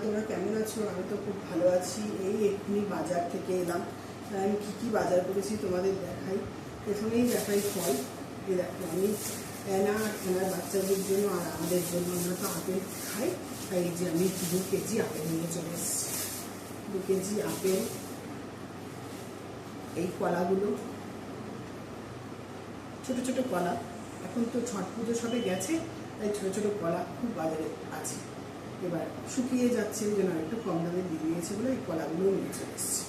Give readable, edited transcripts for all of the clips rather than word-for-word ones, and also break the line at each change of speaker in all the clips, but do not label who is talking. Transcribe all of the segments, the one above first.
তোমরা কেমন আছো? আমি তো খুব ভালো আছি। এই এক্ষুনি বাজার থেকে এলাম। আমি কী কী বাজার করেছি তোমাদের দেখাই। প্রথমেই দেখাই ফল। এই দেখো, আমি এনার বাচ্চাদের জন্য আর আমাদের জন্য, আমরা তো আপেল খাই, তাই এই যে আমি 2 কেজি আপেল নিয়ে চলে এসেছি। 2 কেজি আপেল। এই কলাগুলো ছোট ছোট কলা, এখন তো ছট পুজো সবে গেছে, তাই ছোট ছোট কলা খুব বাজারে আছে। এবার শুকিয়ে যাচ্ছে, ওই জন্য একটু কম দামে দিয়ে দিয়েছে বলে এই কলাগুলো নিয়ে চলে এসেছি।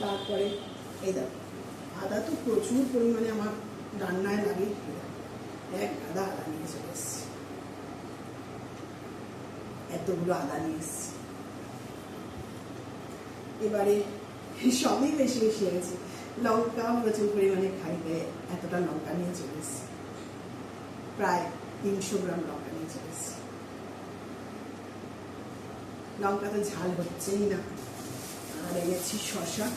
তারপরে এই দেখো, আদা তো প্রচুর পরিমাণে আমার রান্নায় লাগে। এক আদা নিয়ে চলে এসেছি, এতগুলো আদা নিয়ে এসেছি। এবারে সবই বেশি বেশি হয়েছে। লঙ্কা প্রচুর পরিমাণে খাইবে, এতটা লঙ্কা নিয়ে চলে এসেছি। প্রায় 300 গ্রাম লঙ্কা নিয়ে চলে এসেছি। লঙ্কা তো ঝাল হচ্ছেই না। আর এনেছি শসা।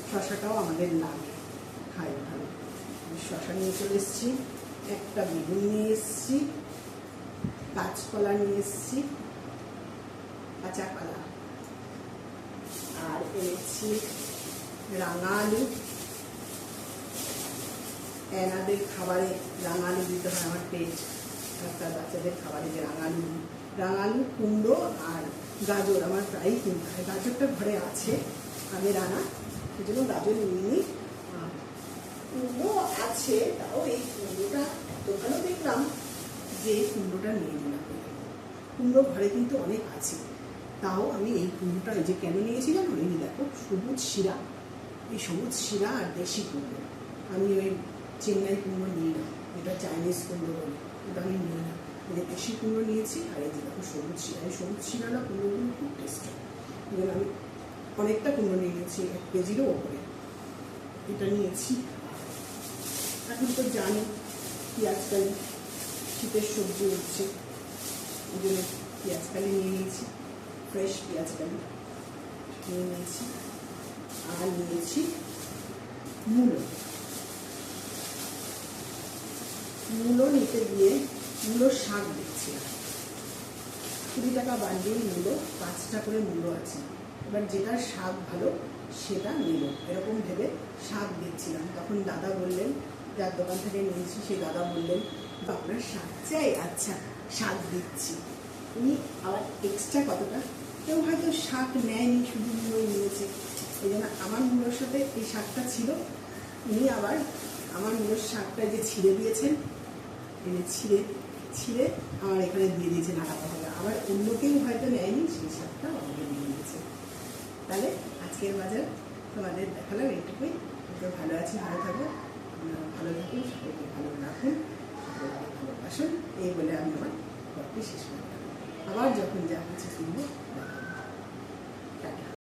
শসাটাও আমাদের লাগে, খাই ভালো। শসা নিয়ে চলে এসেছি। একটা বেগুন নিয়ে এসেছি, কাঁচকলা নিয়ে এসেছি, কাঁচা কলা। আর এনেছি রাঙা আলু। এনাদের খাবারে রাঙা আলু দিতে হয়, আমার পেট তার বাচ্চাদের খাবারে যে রাঙা আলু, কুমড়ো আর গাজর আমার প্রায়ই কিনতে হয়। গাজরটা ঘরে আছে আগের আনা, সেই জন্য গাজর নিইনি। আর কুমড়ো আছে, তাও এই কুমড়োটা এত ভালো দেখলাম যে এই কুমড়োটা নিয়ে নিলাম। কুমড়ো ঘরে কিন্তু অনেক আছে, তাও আমি এই কুমড়োটা যে কেন নিয়েছি জানো? এই দেখো, সবুজ শিরা। এই সবুজ শিরা আর দেশি কুমড়ো। আমি ওই চেন্নাই কুমড়ো নিই না, এটা চাইনিজ কুমড়ো বলে, ওটা আমি নিই না। দেশি কুমড়ো নিয়েছি। আর এই যে দেখো সবুজ শিরা, এই সবুজ শিরাটা কুমড়োগুলো খুব টেস্টি। এবার আমি অনেকটা কুমড়ো নিয়ে নিয়েছি, 1 কেজিরও ওপরে এটা নিয়েছি। এখন তো জানি পেঁয়াজকালি, শীতের সবজি উঠছে, ওই জন্য পেঁয়াজকালি নিয়ে নিয়েছি, ফ্রেশ পেঁয়াজকালি নিয়ে নিয়েছি। আর নিয়েছি মূলো নিতে গিয়ে মূলোর শাক দেখছি 20 টাকা বান্ডিল মূলো, 5টা করে মূলো আছে। এবার যেটা শাক ভালো সেটা নিল, এরকম ভেবে শাক দিচ্ছিলাম। তখন দাদা বললেন, যার দোকান থেকে নিয়েছি সেই দাদা বললেন, আপনার শাক চাই? আচ্ছা, শাক দিচ্ছি। উনি আবার এক্সট্রা কতটা, কেউ হয়তো শাক নেয়নি, শুধু মূলোই নিয়েছে। এই জন্য আমার মূলোর সাথে এই শাকটা ছিল। উনি আবার আমার মূলোর শাকটা যে ছিঁড়ে দিয়েছেন, এনে ছিঁড়ে আমার এখানে দিয়ে দিয়েছেন আলাদা হবে। আবার অন্য কেউ হয়তো নেয়নি, সেই শাকটা আমাকে দিয়ে দিয়েছে। তাহলে আজকের বাজার তোমাদের দেখালাম এইটুকুই। তো ভালো আছি, ভালো থাকো, ভালো থাকুন, সকলকে ভালো রাখুন, সকলকে ভালোবাসুন, এই বলে আমি আমার গল্পটি শেষ করলাম। আবার যখন যা কিছু শুনবো দেখাবো।